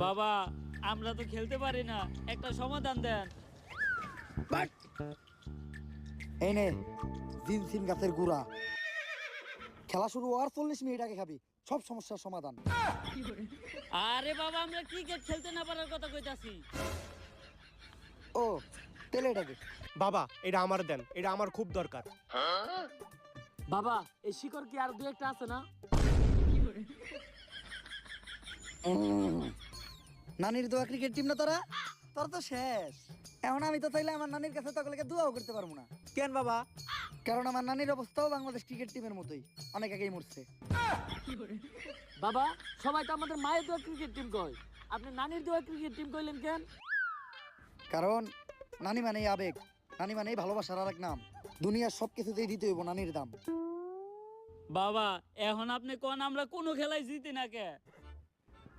বাবা আমরা তো খেলতে পারি না, একটা সমাধান দেন। এই নে জিনসিন গাছের গুড়া, খেলা শুরু হওয়ার 40 মিনিট আগে খাবি, সব সমস্যার সমাধান। আরে বাবা আমরা ক্রিকেট খেলতে না পারার কথা কইতাছি। ও তেলে এটাকে বাবা এটা আমার দেন, এটা আমার খুব দরকার। বাবা এই শিকড় কি আর দু একটা আছে না? নানির দোয়া ক্রিকেট টিম না তোরা, তোর তো শেষ। এখন আমি তো চাইলে আমার নানির কাছে তকলেকে দোয়াও করতে পারবো না। কেন বাবা? কারণ আমার নানির অবস্থাও বাংলাদেশ ক্রিকেট টিমের মতোই, অনেক আগেই মরছে। বাবা সবাই তো আমাদের মায়ের দোয়া ক্রিকেট টিম কয়, আপনি নানির দোয়া ক্রিকেট টিম কইলেন কেন? কারণ নানি মানেই আবেগ, নানি মানেই ভালোবাসার আর এক নাম। দুনিয়ার সব কিছুতেই দিতে হইব নানির দাম। বাবা এখন আপনি কোন আমরা কোনো খেলায় জিতি না কে?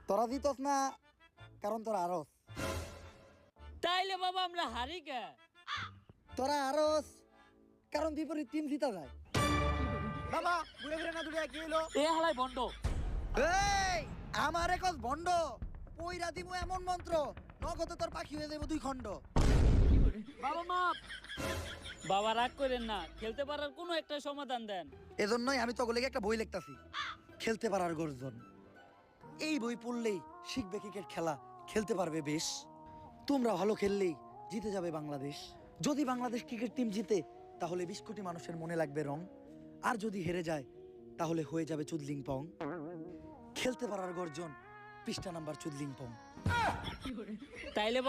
তোরা জিতস না কারণ তোরা আরস, তাইলে বাবা আমরা হারি কে? তোরা আরস কারণ বিপরীত টিম জিতা যায়। বাবা ঘুরে ফিরে না দূরে কি হলো? এ হালাই বন্ড। এই আমার একজ ভণ্ড, পইরা দিমু এমন মন্ত্র, নগদে তোর পাখি হয়ে যাবো 2 খণ্ড। বাবা মাপ। বাবা রাগ করেন না, খেলতে পারার কোনো একটা সমাধান দেন। এজন্যই আমি তগলেকে একটা বই লিখতাছি, খেলতে পারার গর্জন। এই বই পড়লেই শিখবে ক্রিকেট খেলা, খেলতে পারবে বেশ। তোমরা ভালো খেললেই জিতে যাবে বাংলাদেশ। যদি বাংলাদেশ ক্রিকেট টিম জিতে তাহলে 20 কোটি মানুষের মনে লাগবে রং, আর যদি হেরে যায় তাহলে হয়ে যাবে চুদলিং পং। খেলতে পারার গর্জন, পৃষ্ঠা নাম্বার চুদলিং পং। তাইলে